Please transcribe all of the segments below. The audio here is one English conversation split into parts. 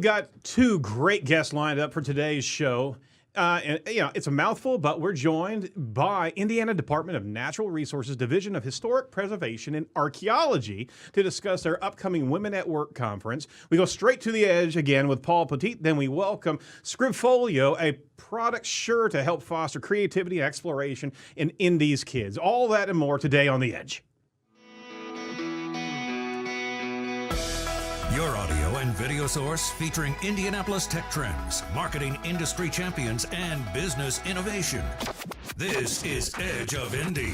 Got two great guests lined up for today's show. It's a mouthful, but we're joined by Indiana Department of Natural Resources Division of Historic Preservation and Archaeology to discuss their upcoming Women at Work conference. We go straight to the edge again with Paul Petit. Then we welcome Scribfolio, a product sure to help foster creativity and exploration in Indy's kids. All that and more today on The Edge. Your audio and video source featuring Indianapolis tech trends, marketing industry champions, and business innovation. This is Edge of Indy.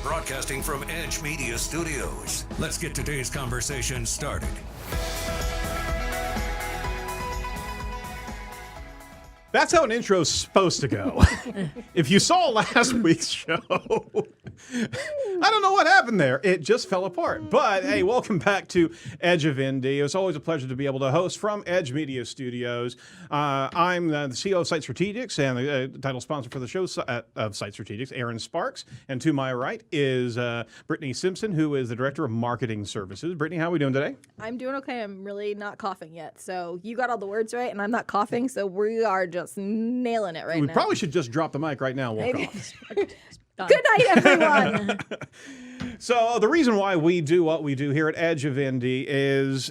Broadcasting from Edge Media Studios. Let's get today's conversation started. That's how an intro's supposed to go. If you saw last week's show, I don't know what happened there. It just fell apart. But hey, welcome back to Edge of Indy. It's always a pleasure to be able to host from Edge Media Studios. I'm the CEO of Site Strategics and the title sponsor for the show of Site Strategics, Aaron Sparks. And to my right is Brittany Simpson, who is the Director of Marketing Services. Brittany, how are we doing today? I'm doing okay. I'm really not coughing yet. So you got all the words right, and I'm not coughing. So we are just nailing it right now. We probably should just drop the mic right now and walk off. Good night, everyone. So the reason why we do what we do here at Edge of Indy is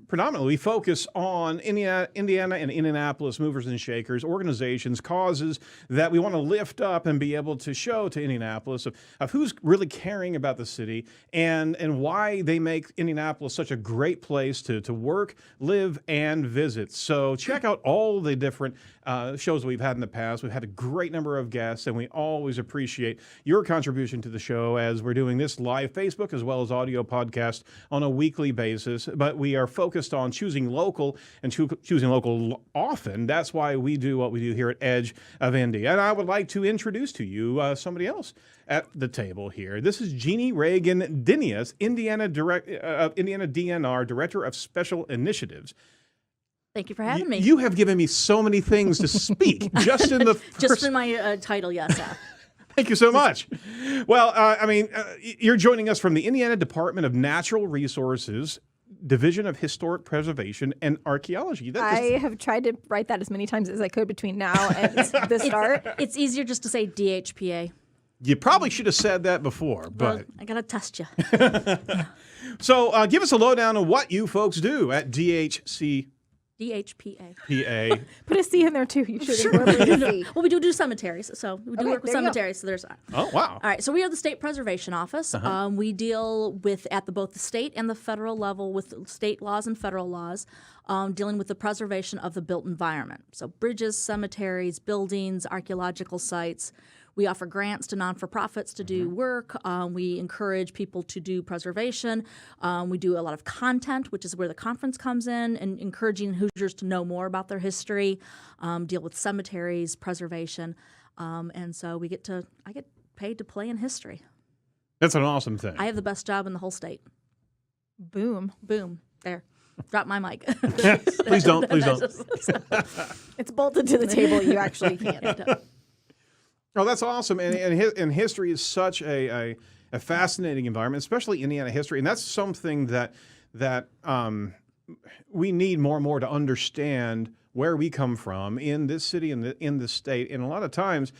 predominantly we focus on Indiana and Indianapolis movers and shakers, organizations, causes that we want to lift up and be able to show to Indianapolis of who's really caring about the city and why they make Indianapolis such a great place to work, live, and visit. So check out all the different shows we've had in the past. We've had a great number of guests, and we always appreciate your contribution to the show as we're doing this live Facebook as well as audio podcast on a weekly basis. But we are focused on choosing local and choosing local often. That's why we do what we do here at Edge of Indy. And I would like to introduce to you somebody else at the table here. This is Jeanie Reagan-Dinius, Indiana DNR, Director of Special Initiatives. Thank you for having me. You have given me so many things to speak just in the first... Just in my title, yes. Thank you so much. Well, you're joining us from the Indiana Department of Natural Resources Division of Historic Preservation and Archaeology. I have tried to write that as many times as I could between now and the start. It's easier just to say DHPA. You probably should have said that before, but... Well, I got to test you. So give us a lowdown on what you folks do at DHPA. Put a C in there, too. You should. Sure. Well, we do cemeteries, so we do work with cemeteries. So there's. Oh, wow. All right, so we are the State Preservation Office. We deal with, at both the state and the federal level, with state laws and federal laws, dealing with the preservation of the built environment. So bridges, cemeteries, buildings, archaeological sites. We offer grants to non-for-profits to do work. We encourage people to do preservation. We do a lot of content, which is where the conference comes in, and encouraging Hoosiers to know more about their history, deal with cemeteries, preservation. And so I get paid to play in history. That's an awesome thing. I have the best job in the whole state. Boom. Boom. There. Drop my mic. Please don't. Please don't. It's bolted to the table. You actually can't. Oh, that's awesome. And history is such a fascinating environment, especially Indiana history. And that's something that we need more and more to understand where we come from in this city and in this state. And a lot of times,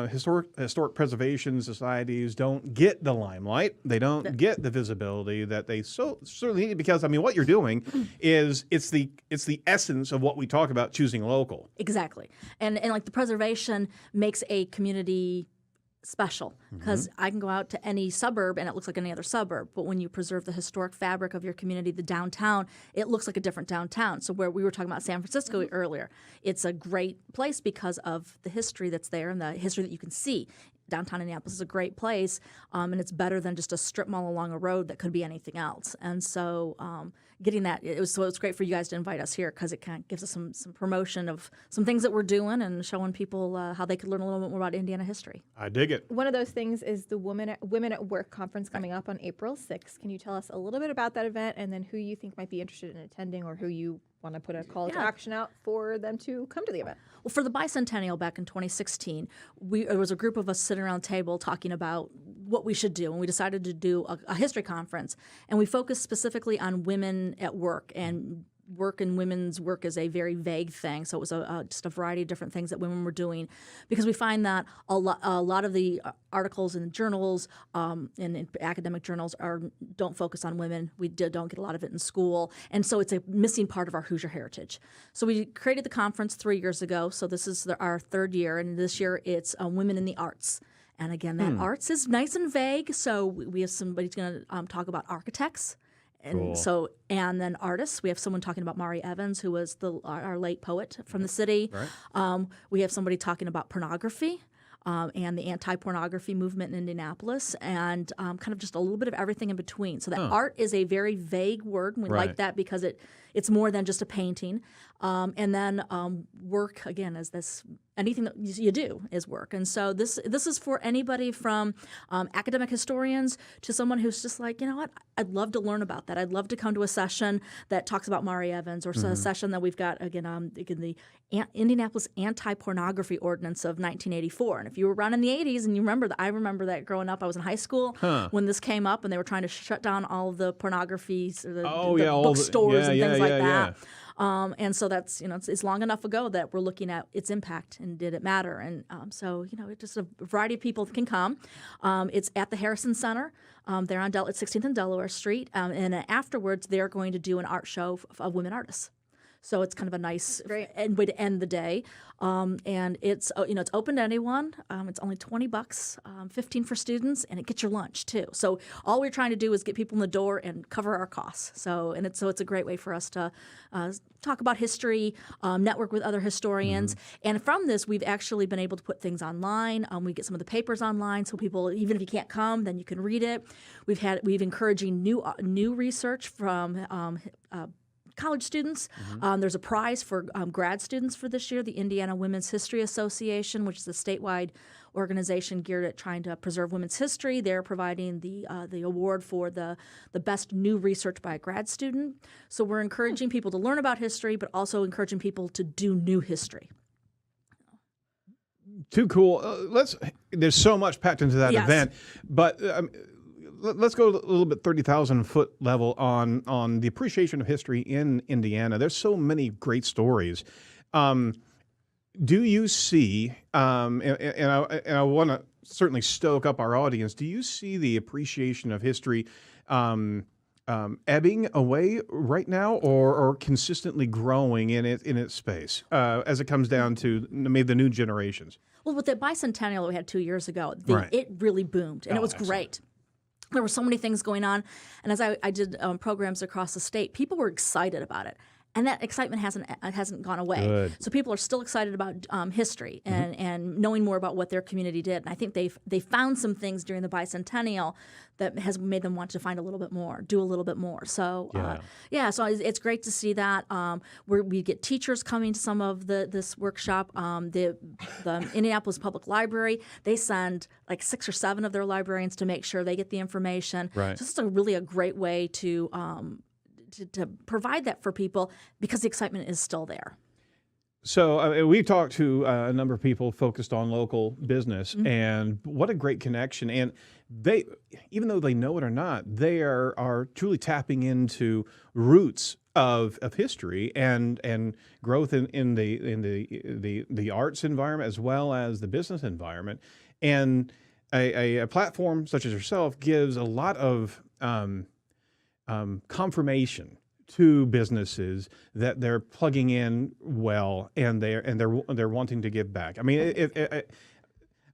historic preservation societies don't get the limelight. They don't get the visibility that they certainly need, because what you're doing is it's the essence of what we talk about choosing local. Exactly. And like the preservation makes a community special, because I can go out to any suburb and it looks like any other suburb, but when you preserve the historic fabric of your community, the downtown, it looks like a different downtown. So where we were talking about San Francisco earlier, it's a great place because of the history that's there and the history that you can see. Downtown Indianapolis is a great place, and it's better than just a strip mall along a road that could be anything else. And so getting that, it's great for you guys to invite us here, because it kind of gives us some promotion of some things that we're doing and showing people how they could learn a little bit more about Indiana history. I dig it. One of those things is the Women at Work conference coming up on April 6th. Can you tell us a little bit about that event, and then who you think might be interested in attending, or who you want to put a call to action out for them to come to the event? Well, for the bicentennial back in 2016, there was a group of us sitting around the table talking about what we should do, and we decided to do a history conference, and we focused specifically on women at work and work and women's work is a very vague thing. So it was just a variety of different things that women were doing, because we find that a lot of the articles in journals in academic journals don't focus on women. We don't get a lot of it in school, and so it's a missing part of our Hoosier heritage. So we created the conference 3 years ago. So this is our third year, and this year it's Women in the Arts. And again, that arts is nice and vague. So we have somebody's going to talk about architects. And Cool. and then artists. We have someone talking about Mari Evans, who was our late poet from the city. Right. We have somebody talking about pornography and the anti-pornography movement in Indianapolis, and kind of just a little bit of everything in between. So that art is a very vague word, and we Right. like that because it's more than just a painting. And then work, again, is this anything that you do is work. And so this is for anybody from academic historians to someone who's just like, you know what, I'd love to learn about that. I'd love to come to a session that talks about Mari Evans, or a session that we've got, again, the Indianapolis Anti-Pornography Ordinance of 1984. And if you were around in the 80s and you remember that, I remember that growing up. I was in high school when this came up, and they were trying to shut down all of the pornography, or the bookstores and things like that. And so that's, it's long enough ago that we're looking at its impact and did it matter. And so, it's just a variety of people can come. It's at the Harrison Center. They're on 16th and Delaware Street. And afterwards, they're going to do an art show of women artists. So it's kind of a nice way to end the day. And it's it's open to anyone. It's only $20, 15 for students, and it gets your lunch too. So all we're trying to do is get people in the door and cover our costs. So it's a great way for us to talk about history, network with other historians. And from this, we've actually been able to put things online. We get some of the papers online, so people, even if you can't come, then you can read it. We've encouraging new research from college students. There's a prize for grad students for this year, the Indiana Women's History Association, which is a statewide organization geared at trying to preserve women's history. They're providing the award for the best new research by a grad student. So we're encouraging people to learn about history, but also encouraging people to do new history. Too cool. There's so much packed into that event, but let's go a little bit 30,000 foot level on the appreciation of history in Indiana. There's so many great stories. Do you see, and I want to certainly stoke up our audience, do you see the appreciation of history ebbing away right now, or consistently growing in its space as it comes down to maybe the new generations? Well, with the bicentennial that we had 2 years ago, Right. it really boomed, and it was excellent. great. There were so many things going on, and as I did programs across the state, people were excited about it, and that excitement hasn't gone away. Good. So people are still excited about history and knowing more about what their community did. And I think they found some things during the bicentennial that has made them want to find a little bit more, do a little bit more. So so it's great to see that. We get teachers coming to some of this workshop. The Indianapolis Public Library, they send like 6 or 7 of their librarians to make sure they get the information. Right. So this is really a great way to provide that for people, because the excitement is still there. So we've talked to a number of people focused on local business, and what a great connection. And they, even though they know it or not, they are truly tapping into roots of history and growth in the arts environment as well as the business environment. And a platform such as yourself gives a lot of confirmation to businesses that they're plugging in well, and they're wanting to give back. I mean,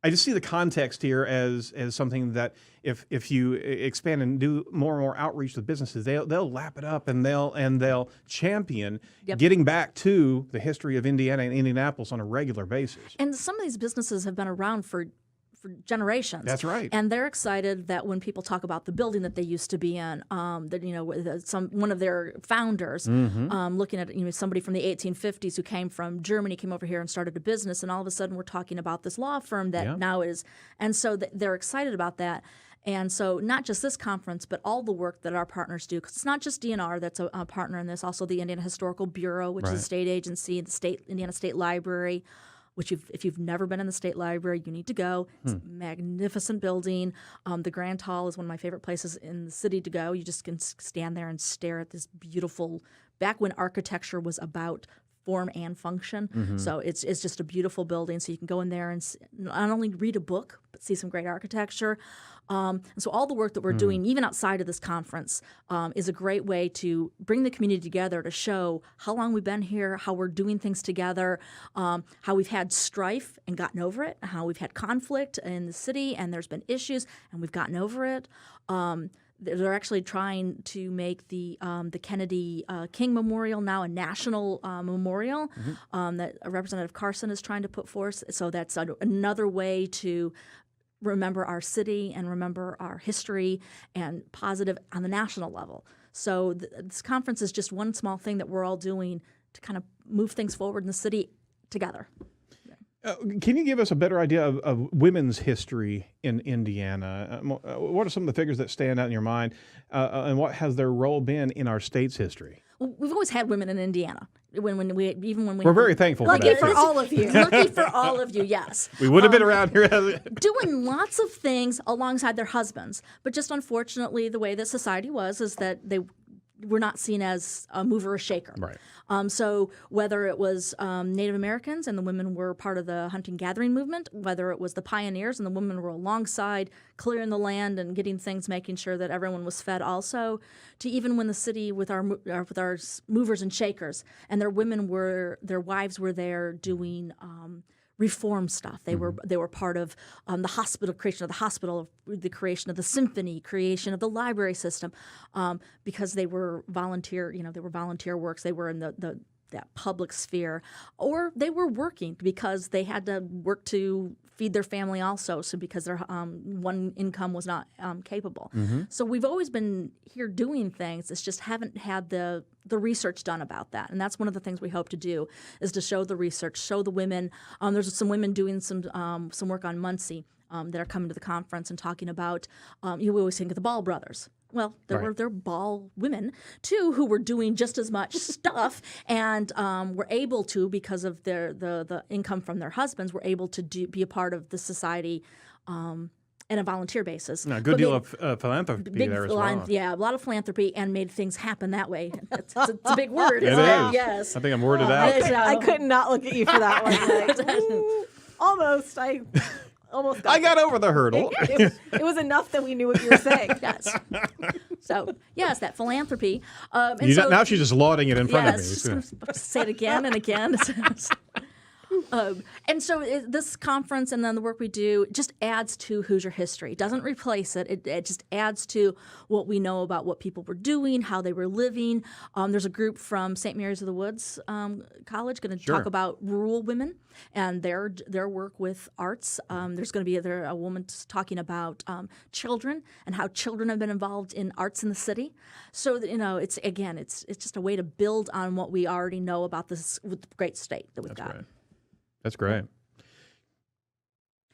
I just see the context here as something that if you expand and do more and more outreach with businesses, they'll lap it up and they'll champion getting back to the history of Indiana and Indianapolis on a regular basis. And some of these businesses have been around for generations. That's right. And they're excited that when people talk about the building that they used to be in, that one of their founders, looking at somebody from the 1850s who came from Germany, came over here and started a business, and all of a sudden we're talking about this law firm that now is, and so they're excited about that. And so not just this conference, but all the work that our partners do, because it's not just DNR that's a partner in this, also the Indiana Historical Bureau, which is a state agency, the Indiana State Library. which if you've never been in the State Library, you need to go. It's a magnificent building. The Grand Hall is one of my favorite places in the city to go. You just can stand there and stare at this beautiful, back when architecture was about form and function. So it's just a beautiful building. So you can go in there and not only read a book, but see some great architecture. And so all the work that we're doing, even outside of this conference, is a great way to bring the community together to show how long we've been here, how we're doing things together, how we've had strife and gotten over it, how we've had conflict in the city and there's been issues and we've gotten over it. They're actually trying to make the Kennedy King Memorial now a national memorial that Representative Carson is trying to put forth. So that's another way to remember our city and remember our history and positive on the national level. So this conference is just one small thing that we're all doing to kind of move things forward in the city together. Can you give us a better idea of women's history in Indiana? What are some of the figures that stand out in your mind, and what has their role been in our state's history? Well, we've always had women in Indiana. When we We're very thankful for that. For all of you. Lucky for all of you, yes. We would have been around here. Doing lots of things alongside their husbands. But just unfortunately, the way that society was is that they were not seen as a mover or shaker. Right. So whether it was Native Americans and the women were part of the hunting-gathering movement, whether it was the pioneers and the women were alongside clearing the land and getting things, making sure that everyone was fed also, to even when the city with our movers and shakers and their wives were there doing reform stuff. They were part of the hospital, creation of the hospital, the creation of the symphony, creation of the library system, because they were volunteer. They were volunteer works. They were in that public sphere, or they were working because they had to work to feed their family also. So because their one income was not capable. So we've always been here doing things. It's just haven't had the research done about that. And that's one of the things we hope to do is to show the research, show the women. There's some women doing some work on Muncie that are coming to the conference and talking about, we always think of the Ball brothers. Well, they're Ball women, too, who were doing just as much stuff and were able to, because of the income from their husbands, were able to be a part of the society in a volunteer basis. A good deal of philanthropy there as well. Yeah, a lot of philanthropy and made things happen that way. It's a big word. It is. Yes. I think I'm worded out. I could not look at you for that one. Like, almost. I almost got I got over the hurdle. it was enough that we knew what you were saying. Yes. So, yes, that philanthropy. Now she's just lauding it in front of me. Just gonna say it again and again. And so this conference and then the work we do just adds to Hoosier history. It doesn't replace it. It just adds to what we know about what people were doing, how they were living. There's a group from St. Mary's of the Woods College going to talk about rural women and their work with arts. There's going to be a woman talking about children and how children have been involved in arts in the city. So it's just a way to build on what we already know about this great state that we've got. Right. That's great.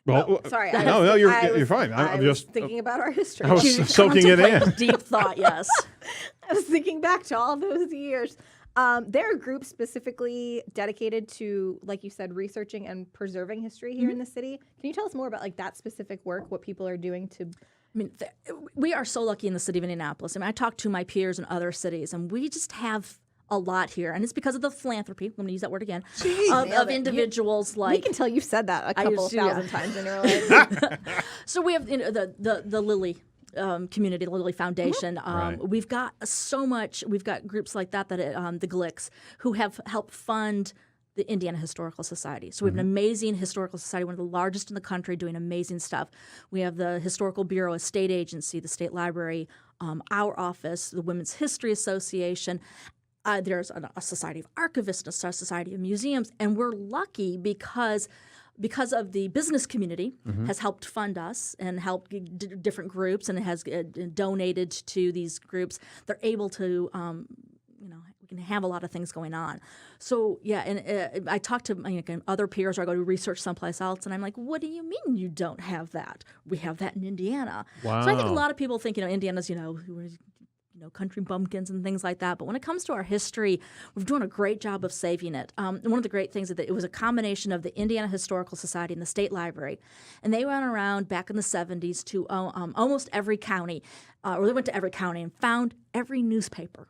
Well, sorry. You're fine. I'm just thinking about our history. I was soaking it in. Deep thought, yes. I was thinking back to all those years. There are groups specifically dedicated to, like you said, researching and preserving history here in the city. Can you tell us more about that specific work, what people are doing to? I mean, we are so lucky in the city of Indianapolis. I talk to my peers in other cities, and we just have a lot here, and it's because of the philanthropy. I'm going to use that word again. Of individuals we can tell you've said that a couple thousand times in your life. So we have the Lilly community, the Lilly Foundation. We've got so much. We've got groups like that the Glicks, who have helped fund the Indiana Historical Society. So we have an amazing historical society, one of the largest in the country, doing amazing stuff. We have the Historical Bureau, a state agency, the State Library, our office, the Women's History Association. There's a Society of Archivists, a Society of Museums, and we're lucky because of the business community has helped fund us and helped different groups and has donated to these groups. They're able to, we can have a lot of things going on. So, yeah, and I talk to other peers, or I go to research someplace else, and I'm like, what do you mean you don't have that? We have that in Indiana. Wow. So I think a lot of people think, Indiana's, country bumpkins and things like that. But when it comes to our history, we're doing a great job of saving it. And one of the great things is that it was a combination of the Indiana Historical Society and the State Library. And they went around back in the 70s to almost every county, or they went to every county and found every newspaper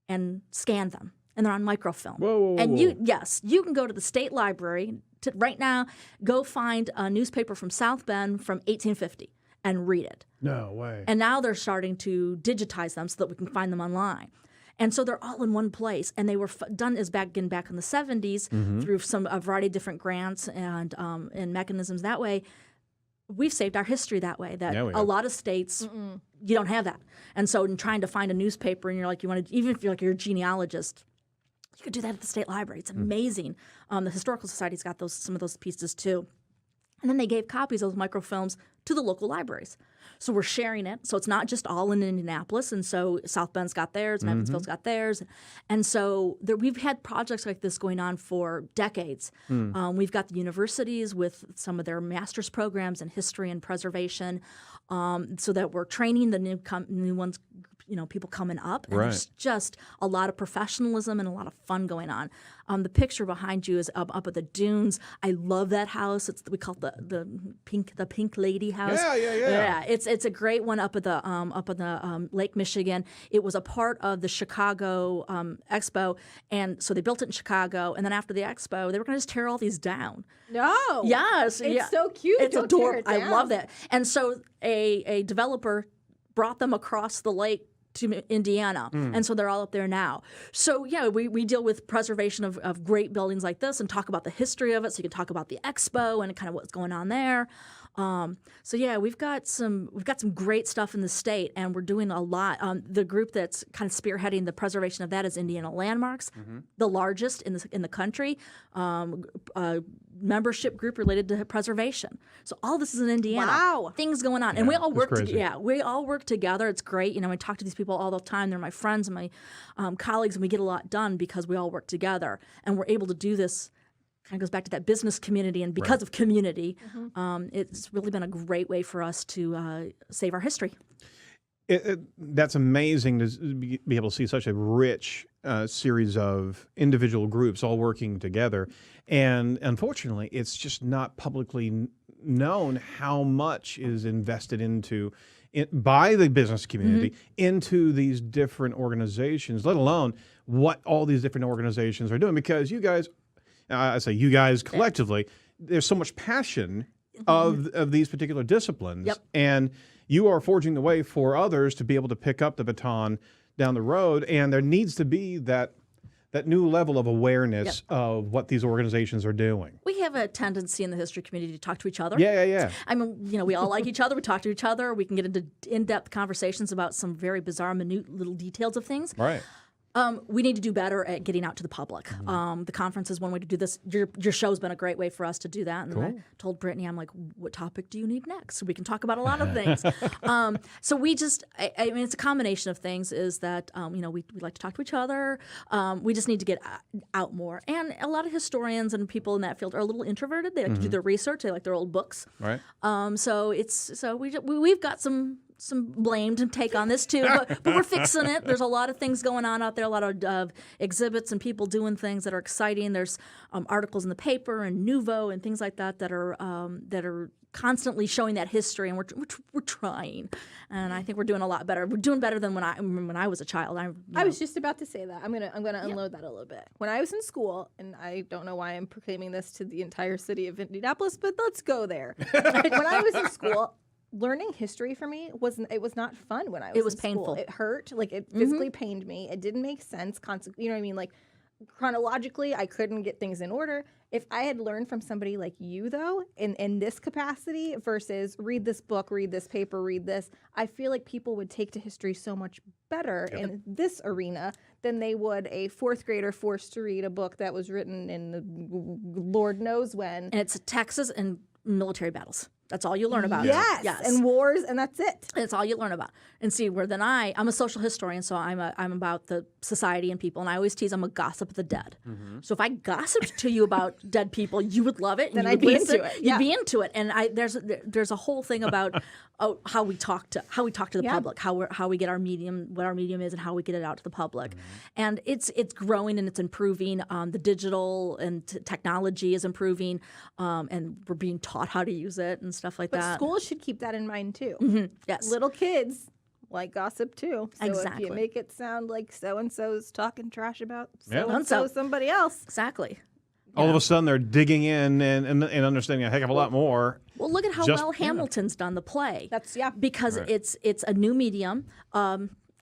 and scanned them. And they're on microfilm. Whoa. And you can go to the State Library right now, go find a newspaper from South Bend from 1850 and read it. No way. And now they're starting to digitize them so that we can find them online. And so they're all in one place. And they were done back in the 70s through a variety of different grants and mechanisms that way. We've saved our history that way. That a lot of states, you don't have that. And so in trying to find a newspaper, and you're like, even if you're a genealogist, you could do that at the State Library. It's amazing. The Historical Society's got some of those pieces too. And then they gave copies of those microfilms to the local libraries. So we're sharing it. So it's not just all in Indianapolis. And so South Bend's got theirs, Evansville's got theirs. And so we've had projects like this going on for decades. We've got the universities with some of their master's programs in history and preservation, so that we're training the new ones, people coming up. And there's just a lot of professionalism and a lot of fun going on. The picture behind you is up at the dunes. I love that house. We call it the Pink Lady House. Yeah. It's a great one up at the Lake Michigan. It was a part of the Chicago Expo, and so they built it in Chicago. And then after the Expo, they were going to just tear all these down. No. Yes. It's so cute. It's Don't adorable. tear it down. I love that. And so a developer brought them across the lake to Indiana, and so they're all up there now. So yeah, we deal with preservation of great buildings like this and talk about the history of it. So you can talk about the expo and kind of what's going on there. So yeah, we've got some great stuff in the state, and we're doing a lot. The group that's kind of spearheading the preservation of that is Indiana Landmarks, the largest in the country. Membership group related to preservation. So all this is in Indiana. Wow. Things going on. And we all work crazy. we all work together. It's great. I talk to these people all the time. They're my friends and my colleagues, and we get a lot done because we all work together. And we're able to do this. Kind of goes back to that business community, and because of community, it's really been a great way for us to save our history. That's amazing to be able to see such a rich series of individual groups all working together. And unfortunately, it's just not publicly known how much is invested by the business community into these different organizations, let alone what all these different organizations are doing. Because you guys, I say you guys collectively, there's so much passion of these particular disciplines. And you are forging the way for others to be able to pick up the baton down the road. And there needs to be that new level of awareness of what these organizations are doing. We have a tendency in the history community to talk to each other. Yeah. I mean, we all like each other. We talk to each other. We can get into in-depth conversations about some very bizarre, minute little details of things. Right. We need to do better at getting out to the public. The conference is one way to do this. Your show's been a great way for us to do that. And I told Brittany, I'm like, what topic do you need next? We can talk about a lot of things. So we just, I mean, it's a combination of things is that, we like to talk to each other. We just need to get out more. And a lot of historians and people in that field are a little introverted. They like to do their research. They like their old books. Right. So we've got some blame to take on this too, but we're fixing it. There's a lot of things going on out there, a lot of exhibits and people doing things that are exciting. There's articles in the paper and Nouveau and things like that are constantly showing that history, and we're trying. And I think we're doing a lot better. We're doing better than when I was a child. I was just about to say that. I'm gonna unload that a little bit. When I was in school, and I don't know why I'm proclaiming this to the entire city of Indianapolis, but let's go there. When I was in school, learning history for me was not fun when I was in school. Painful. It hurt. Like, it physically pained me. It didn't make sense. You know what I mean? Like, chronologically, I couldn't get things in order. If I had learned from somebody like you, though, in this capacity versus read this book, read this paper, read this, I feel like people would take to history so much better in this arena than they would a fourth grader forced to read a book that was written in Lord knows when. And it's Texas and military battles. That's all you learn about. Yes. And wars, and that's it. That's all you learn about. And see, where then I'm a social historian, so I'm about the society and people, and I always tease I'm a gossip of the dead. So if I gossiped to you about dead people, you would love it. And Then you I'd would be listen. into it. You'd Yeah. be into it. And there's a whole thing about how we talk to the Yeah. public, how we get our medium, what our medium is, and how we get it out to the public. And it's growing and it's improving. The digital and technology is improving, and we're being taught how to use it and stuff like But that. schools should keep that in mind too. Yes. Little kids like gossip too. So Exactly. if you make it sound like so and so's talking trash about Yeah. so and so somebody else. Exactly. All of a sudden, they're digging in and understanding a heck of a lot more. Well, look at how Just- well Hamilton's done the play. That's yeah. Because Right. it's a new medium.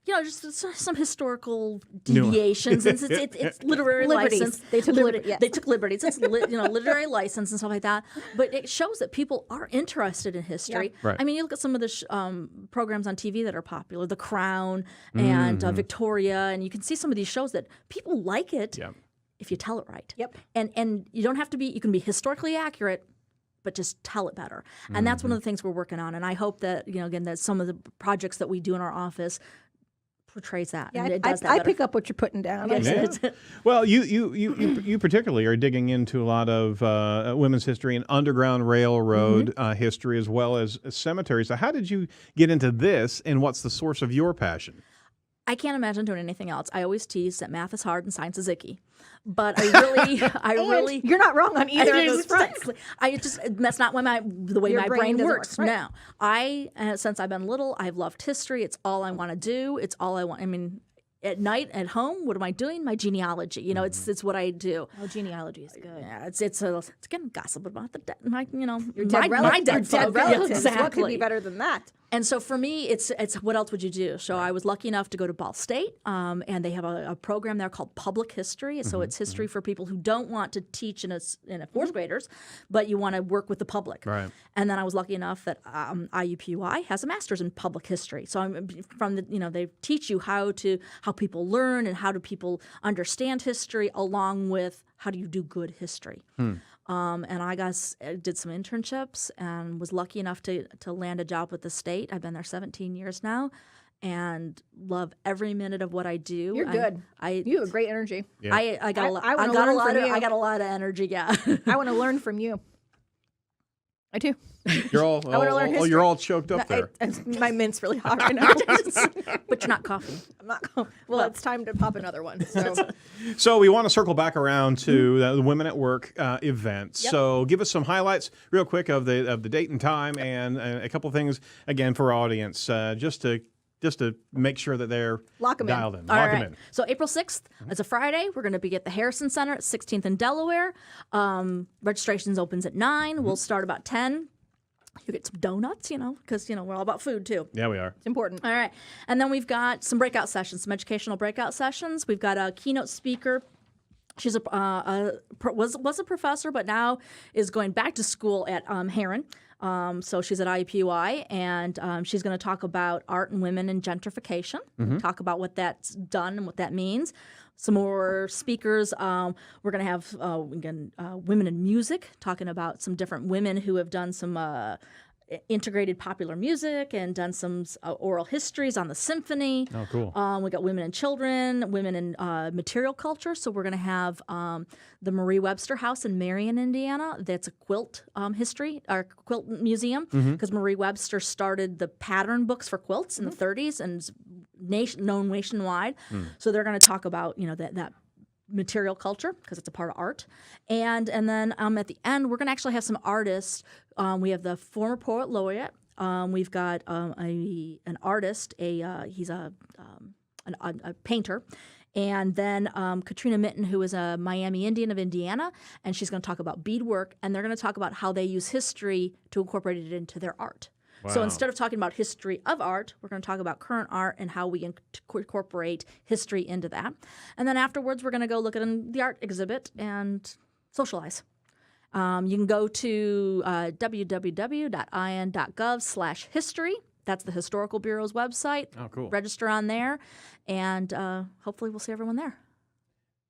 Just some historical deviations. It's literary Liberties. license. They took yes. They took liberties. It's literary license and stuff like that. But it shows that people are interested in history. Yeah. Right. I mean, you look at some of the programs on TV that are popular, The Crown and Victoria, and you can see some of these shows that people like it Yeah. if you tell it right. Yep. And you don't have to be. You can be historically accurate, but just tell it better. And that's one of the things we're working on. And I hope that again that some of the projects that we do in our office portrays that. Yeah, and it does that I better. pick up what you're putting down. Yeah. Well, you particularly are digging into a lot of women's history and Underground Railroad history, as well as cemeteries. So how did you get into this, and what's the source of your passion? I can't imagine doing anything else. I always tease that math is hard and science is icky. But I really, You're not wrong on either of those fronts. That's not the way Your my brain brain doesn't works. work, right. No, since I've been little, I've loved history. It's all I want to do. It's all I want. I mean, at night at home, what am I doing? My genealogy. It's what I do. Oh, genealogy is good. Yeah, it's getting gossip about the dead. My Dead my dead dead folks. Yeah, relatives. exactly. What could be better than that? And so for me, it's what else would you do? So I was lucky enough to go to Ball State, and they have a program there called Public History. So it's history for people who don't want to teach in a fourth graders, but you want to work with the public. Right. And then I was lucky enough that IUPUI has a master's in public history. So I'm from they teach you how people learn and how do people understand history, along with how do you do good history. And I did some internships and was lucky enough to land a job with the state. I've been there 17 years now and love every minute of what I do. You're good. You have great energy. Yeah. I got a lot. I I wanna got a learn lot from of. you. I got a lot of energy. Yeah. I want to learn from you. I do. You're all wanna learn history. you're all choked up there. My mint's really hot right now. But you're not coughing. I'm not. Well, it's time to pop another one. So So we want to circle back around to the Women at Work event. Yep. So give us some highlights real quick of the date and time, and a couple of things again for our audience, just to make sure that they're Lock 'em in. dialed in. All Lock 'em right. in. So April 6th, it's a Friday. We're going to be at the Harrison Center at 16th and Delaware. Registrations opens at 9. We'll start about 10. You get some donuts, because, we're all about food too. Yeah, we are. it's important. All right. And then we've got some breakout sessions, some educational breakout sessions. We've got a keynote speaker. She's was a professor, but now is going back to school at Heron. So she's at IUPUI, and she's going to talk about art and women and gentrification, talk about what that's done and what that means. Some more speakers. We're going to have women in music, talking about some different women who have done some integrated popular music and done some oral histories on the symphony. Oh, cool. We got women and children, women in material culture. So we're going to have the Marie Webster House in Marion, Indiana. That's a quilt history, or quilt museum, because Marie Webster started the pattern books for quilts in the 30s and is known nationwide. So they're going to talk about that material culture, because it's a part of art. And then at the end, we're going to actually have some artists. We have the former poet laureate. We've got an artist. He's a painter. And then Katrina Mitten, who is a Miami Indian of Indiana, and she's going to talk about beadwork, and they're going to talk about how they use history to incorporate it into their art. So Wow. instead of talking about history of art, we're going to talk about current art and how we incorporate history into that. And then afterwards, we're going to go look at the art exhibit and socialize. You can go to www.in.gov/history. That's the Historical Bureau's website. Oh, cool. Register on there, and hopefully we'll see everyone there.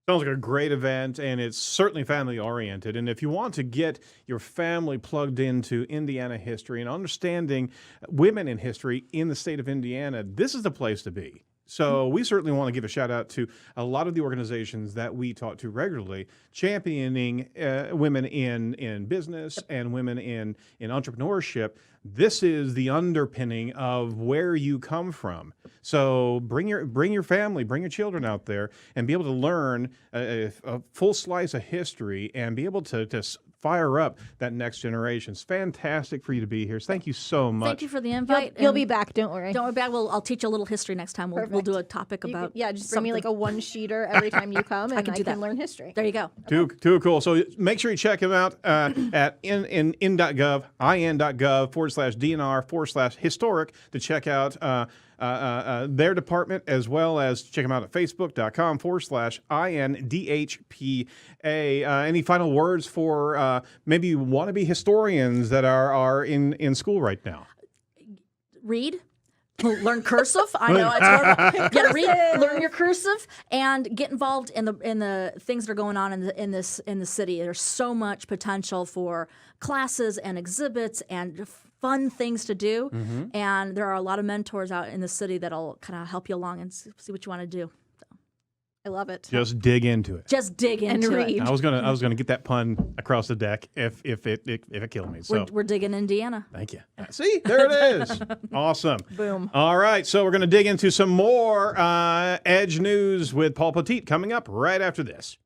Sounds like a great event, and it's certainly family-oriented. And if you want to get your family plugged into Indiana history and understanding women in history in the state of Indiana, this is the place to be. So we certainly want to give a shout-out to a lot of the organizations that we talk to regularly, championing women in business and women in entrepreneurship. This is the underpinning of where you come from. So bring your family, bring your children out there, and be able to learn a full slice of history and be able to fire up that next generation. It's fantastic for you to be here. Thank you so much. Thank you for the invite. You'll be back. Don't worry. Don't worry back. I'll teach you a little history next time. We'll do a topic about just bring me like a one-sheeter every time you come, and I can learn history. There you go. Too cool. So make sure you check them out at in.gov/DNR/historic to check out their department, as well as check them out at facebook.com/INDHPA. Any final words for maybe wannabe historians that are in school right now? Read. Learn cursive. I know it's hard. You gotta read, learn your cursive, and get involved in the things that are going on in the city. There's so much potential for classes and exhibits and fun things to do, and there are a lot of mentors out in the city that'll kind of help you along and see what you want to do. I love it. Just dig into it. Just dig into read. it. I was gonna get that pun across the deck if it killed me. So We're digging Indiana. thank you. See, there it is. Awesome. Boom. All right, so we're going to dig into some more Edge news with Paul Petit coming up right after this.